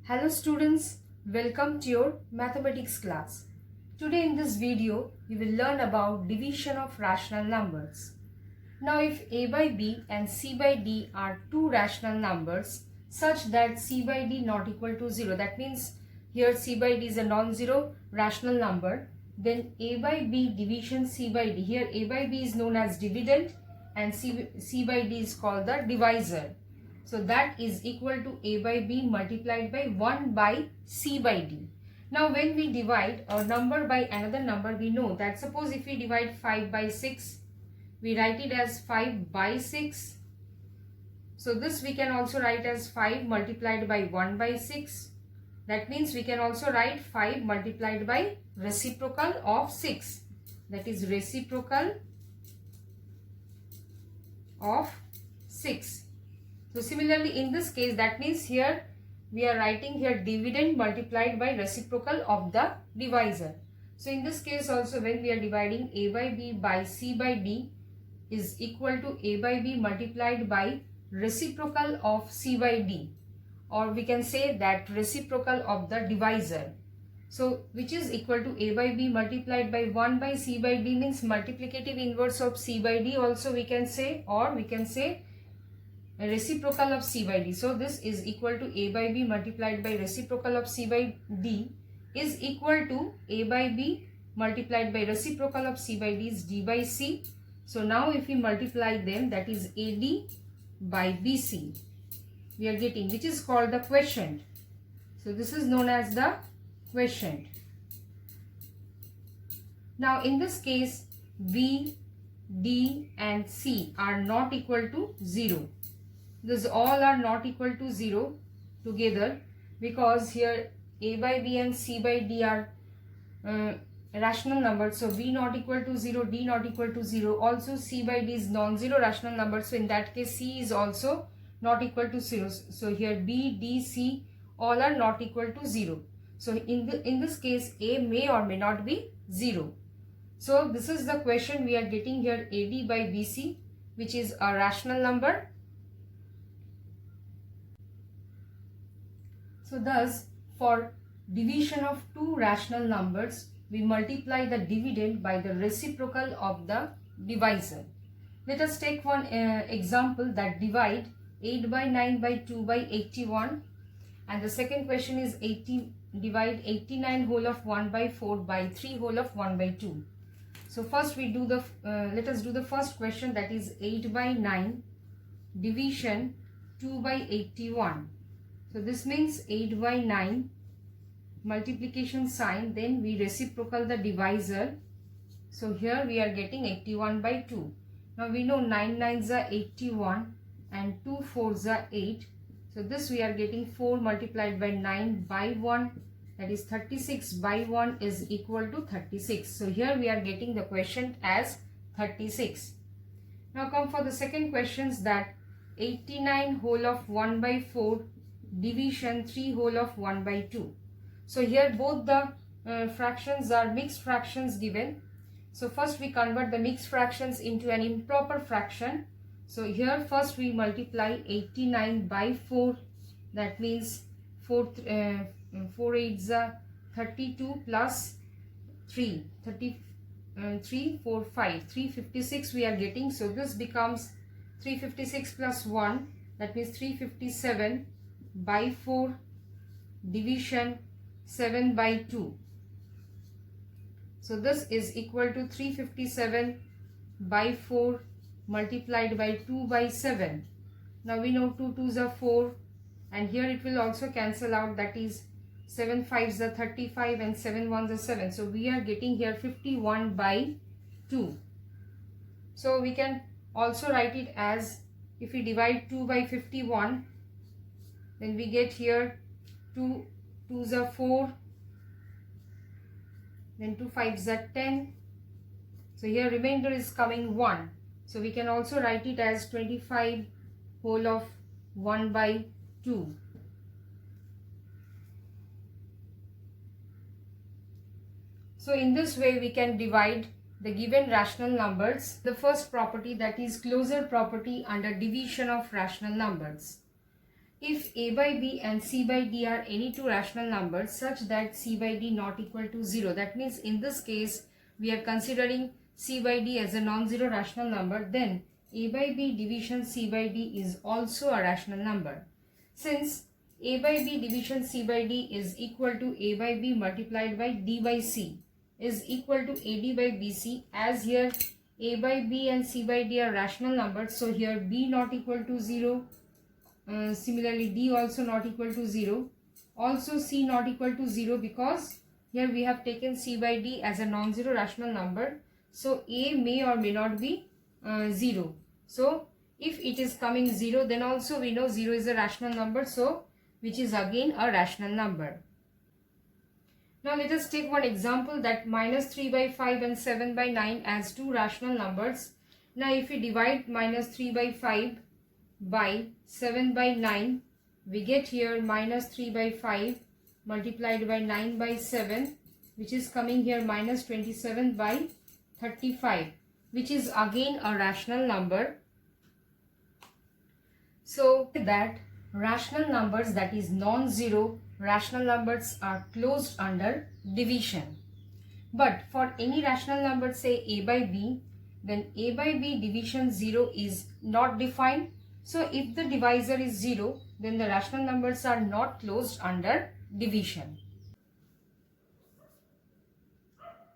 Hello students, welcome to your mathematics class. Today in this video, you will learn about division of rational numbers. Now if a by b and c by d are two rational numbers such that c by d not equal to 0, that means here c by d is a non-zero rational number, then a by b division c by d, here a by b is known as dividend and c by d is called the divisor. So that is equal to a by b multiplied by 1 by c by d. Now when we divide a number by another number, we know that suppose if we divide 5 by 6, we write it as 5 by 6. So this we can also write as 5 multiplied by 1 by 6. That means we can also write 5 multiplied by reciprocal of 6. That is reciprocal of 6. So similarly in this case, that means here we are writing here dividend multiplied by reciprocal of the divisor. So in this case also, when we are dividing a by b by c by d is equal to a by b multiplied by reciprocal of c by d, or we can say that reciprocal of the divisor. So which is equal to a by b multiplied by 1 by c by d means multiplicative inverse of c by d also we can say, or we can say a reciprocal of c by d. So this is equal to a by b multiplied by reciprocal of c by d is equal to a by b multiplied by reciprocal of c by d is d by c. So now if we multiply them, that is ad by bc, we are getting, which is called the quotient. So this is known as the quotient. Now in this case, b, d and c are not equal to 0. These all are not equal to 0 together, because here a by b and c by d are rational numbers. So b not equal to 0, d not equal to 0. Also c by d is non-zero rational number. So in that case c is also not equal to 0. So here b, d, c all are not equal to 0. So in this case a may or may not be 0. So this is the question we are getting here, ad by bc, which is a rational number. So thus, for division of two rational numbers, we multiply the dividend by the reciprocal of the divisor. Let us take one example, that divide 8 by 9 by 2 by 81. And the second question is divide 89 whole of 1 by 4 by 3 whole of 1 by 2. So first we do the, let us do the first question, that is 8 by 9 division 2 by 81. So this means 8 by 9 multiplication sign, then we reciprocal the divisor. So here we are getting 81 by 2. Now we know 9 9s are 81 and 2 4s are 8. So this we are getting 4 multiplied by 9 by 1, that is 36 by 1 is equal to 36. So here we are getting the quotient as 36. Now come for the second questions, that 89 whole of 1 by 4 division 3 whole of 1 by 2. So here both the fractions are mixed fractions given. So first we convert the mixed fractions into an improper fraction. So here first we multiply 89 by 4, that means 4 8s are 32 plus 3, 3 4 5, 356 we are getting. So this becomes 356 plus 1, that means 357 by 4 division 7 by 2. So this is equal to 357 by 4 multiplied by 2 by 7. Now we know 2 2s are 4, and here it will also cancel out, that is 7 5s are 35 and 7 1s are 7. So we are getting here 51 by 2. So we can also write it as, if we divide 2 by 51, then we get here 2 2s are 4, then 2 5s are 10. So here remainder is coming 1. So we can also write it as 25 whole of 1 by 2. So in this way we can divide the given rational numbers. The first property, that is closure property under division of rational numbers. if a by b and c by d are any two rational numbers such that c by d not equal to 0, that means in this case we are considering c by d as a non-zero rational number, then a by b division c by d is also a rational number. Since a by b division c by d is equal to a by b multiplied by d by c is equal to ad by bc, as here a by b and c by d are rational numbers, so here b not equal to 0. Similarly, D also not equal to 0. Also C not equal to 0, because here we have taken C by D as a non-zero rational number. So A may or may not be 0. So if it is coming 0, then also we know 0 is a rational number, so which is again a rational number. Now let us take one example, that minus 3 by 5 and 7 by 9 as two rational numbers. Now if we divide minus 3 by 5 by 7 by 9, we get here minus 3 by 5 multiplied by 9 by 7, which is coming here minus 27 by 35, which is again a rational number. So that rational numbers, that is non-zero rational numbers, are closed under division. But for any rational number, say a by b, then a by b division 0 is not defined. So if the divisor is 0, then the rational numbers are not closed under division.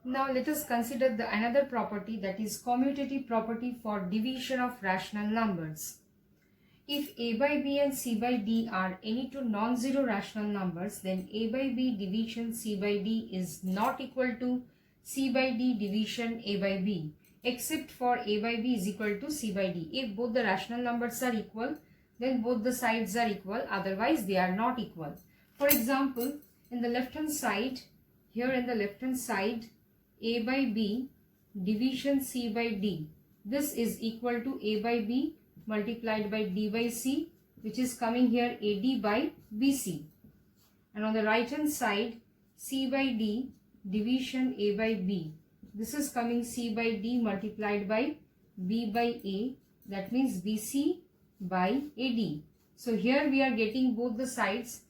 Now let us consider another property, that is commutative property for division of rational numbers. If a by b and c by d are any two non-zero rational numbers, then a by b division c by d is not equal to c by d division a by b, except for a by b is equal to c by d. If both the rational numbers are equal, then both the sides are equal, otherwise they are not equal. For example, in the left hand side, here in the left hand side, a by b division c by d, this is equal to a by b multiplied by d by c, which is coming here ad by bc. And on the right hand side, c by d division a by b, this is coming c by d multiplied by b by a, that means bc by ad. So here we are getting both the sides.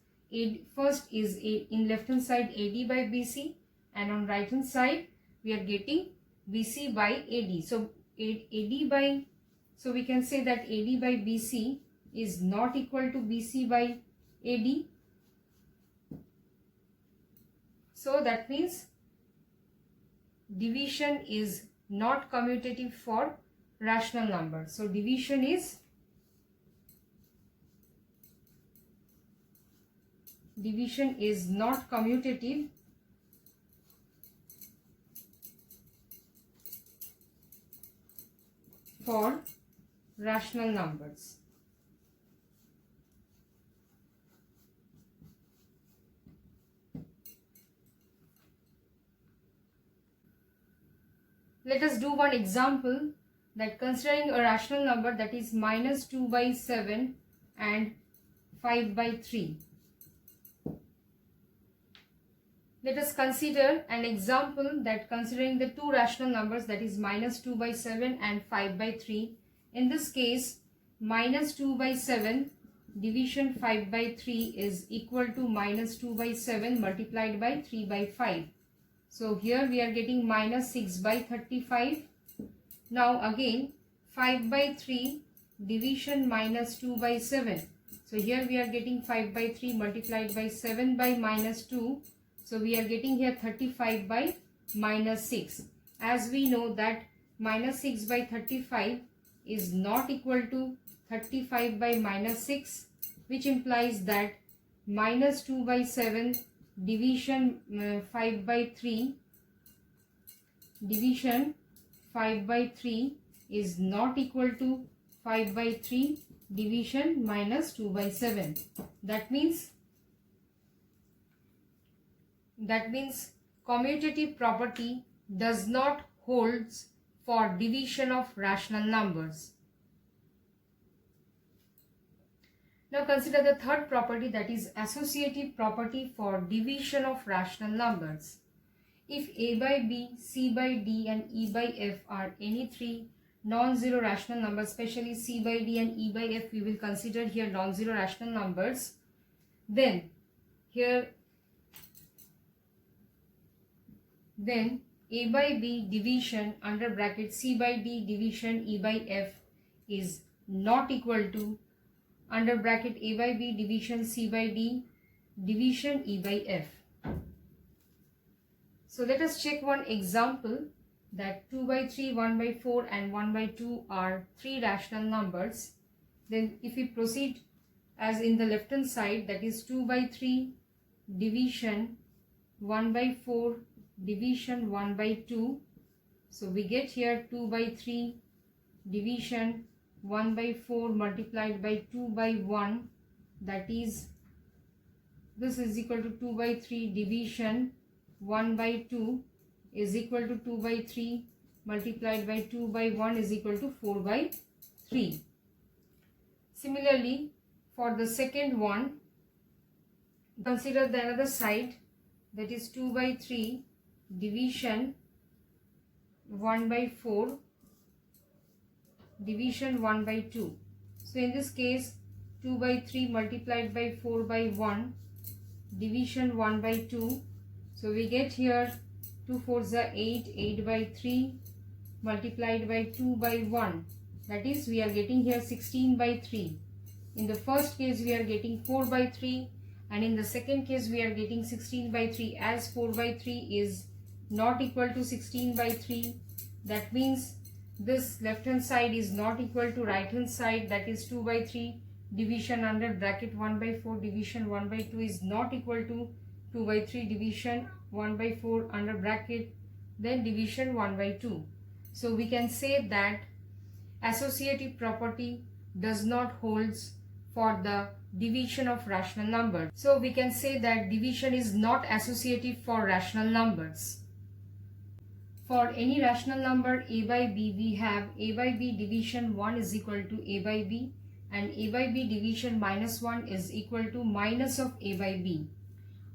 First is in left hand side ad by bc, and on right hand side we are getting bc by ad. So so we can say that ad by bc is not equal to bc by ad. So that means division is not commutative for rational numbers. So division is not commutative for rational numbers. Let us do one example, that considering a rational number, that is minus 2 by 7 and 5 by 3. Let us consider an example, that considering the two rational numbers, that is minus 2 by 7 and 5 by 3. In this case, minus 2 by 7 division 5 by 3 is equal to minus 2 by 7 multiplied by 3 by 5. So here we are getting minus 6 by 35. Now again 5 by 3 division minus 2 by 7. So here we are getting 5 by 3 multiplied by 7 by minus 2. So we are getting here 35 by minus 6. As we know that minus 6 by 35 is not equal to 35 by minus 6, which implies that minus 2 by 7 division 5 by 3 is not equal to 5 by 3 division minus 2 by 7. That means commutative property does not holds for division of rational numbers. Now consider the third property, that is associative property for division of rational numbers. If a by b, c by d and e by f are any three non-zero rational numbers, especially c by d and e by f, we will consider here non-zero rational numbers. Then here, then a by b division under bracket c by d division e by f is not equal to under bracket a by b division c by d division e by f. So let us check one example, that 2 by 3, 1 by 4 and 1 by 2 are three rational numbers. Then if we proceed as in the left hand side, that is 2 by 3 division 1 by 4 division 1 by 2. So we get here 2 by 3 division 1 by 4 multiplied by 2 by 1, that is this is equal to 2 by 3 division 1 by 2 is equal to 2 by 3 multiplied by 2 by 1 is equal to 4 by 3. Similarly, for the second one, consider the other side, that is 2 by 3 division 1 by 4 division 1 by 2. So in this case, 2 by 3 multiplied by 4 by 1 division 1 by 2. So we get here 2 4s are 8, 8 by 3 multiplied by 2 by 1. That is, we are getting here 16 by 3. In the first case we are getting 4 by 3, and in the second case we are getting 16 by 3. As 4 by 3 is not equal to 16 by 3, that means this left hand side is not equal to right hand side, that is 2 by 3 division under bracket 1 by 4 division 1 by 2 is not equal to 2 by 3 division 1 by 4 under bracket then division 1 by 2. So we can say that associative property does not holds for the division of rational numbers. So we can say that division is not associative for rational numbers. For any rational number a by b, we have a by b division 1 is equal to a by b, and a by b division minus 1 is equal to minus of a by b.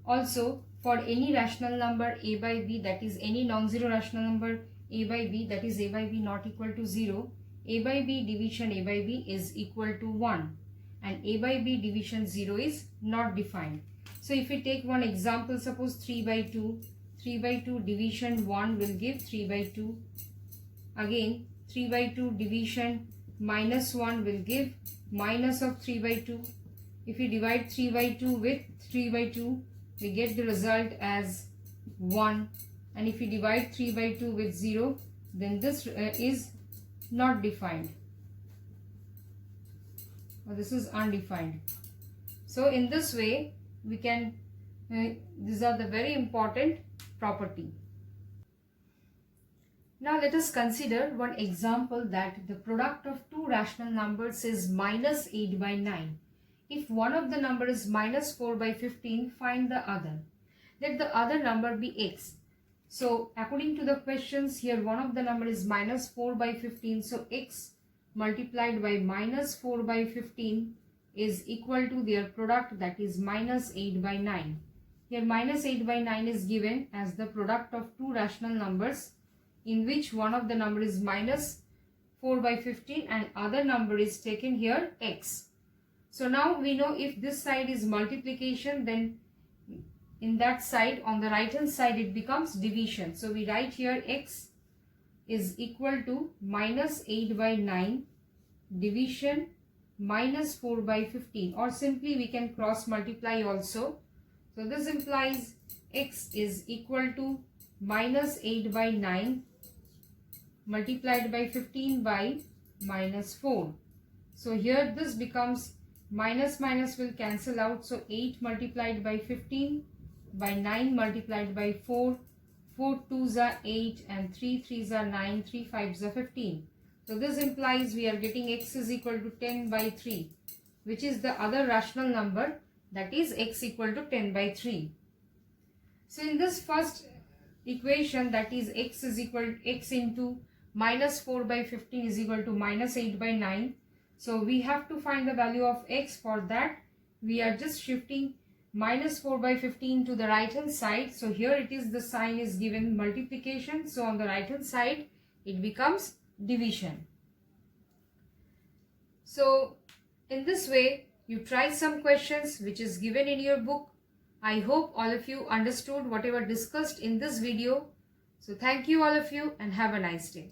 Also, for any rational number a by b, that is any non-zero rational number a by b, that is a by b not equal to 0, a by b division a by b is equal to 1, and a by b division 0 is not defined. So if we take one example, suppose 3 by 2, 3 by 2 division 1 will give 3 by 2. Again 3 by 2 division minus 1 will give minus of 3 by 2. If we divide 3 by 2 with 3 by 2, we get the result as 1. And if we divide 3 by 2 with 0, then this is not defined, or this is undefined. So in this way we can, these are the very important property. Now let us consider one example, that the product of two rational numbers is minus 8 by 9. If one of the number is minus 4 by 15, find the other. Let the other number be x. So according to the questions here, one of the number is minus 4 by 15. So x multiplied by minus 4 by 15 is equal to their product, that is minus 8 by 9. Here minus 8 by 9 is given as the product of two rational numbers in which one of the number is minus 4 by 15 and other number is taken here x. So now we know if this side is multiplication, then in that side on the right hand side it becomes division. So we write here x is equal to minus 8 by 9 division minus 4 by 15, or simply we can cross multiply also. So this implies x is equal to minus 8 by 9 multiplied by 15 by minus 4. So here this becomes minus minus will cancel out. So 8 multiplied by 15 by 9 multiplied by 4. 4 2s are 8 and 3 3s are 9, 3 5s are 15. So this implies we are getting x is equal to 10 by 3, which is the other rational number, that is x equal to 10 by 3. So in this first equation, that is x is equal to x into minus 4 by 15 is equal to minus 8 by 9. So we have to find the value of x. For that we are just shifting minus 4 by 15 to the right hand side. So here it is, the sign is given multiplication. So on the right hand side it becomes division. So in this way, you try some questions which is given in your book. I hope all of you understood whatever discussed in this video. So thank you all of you and have a nice day.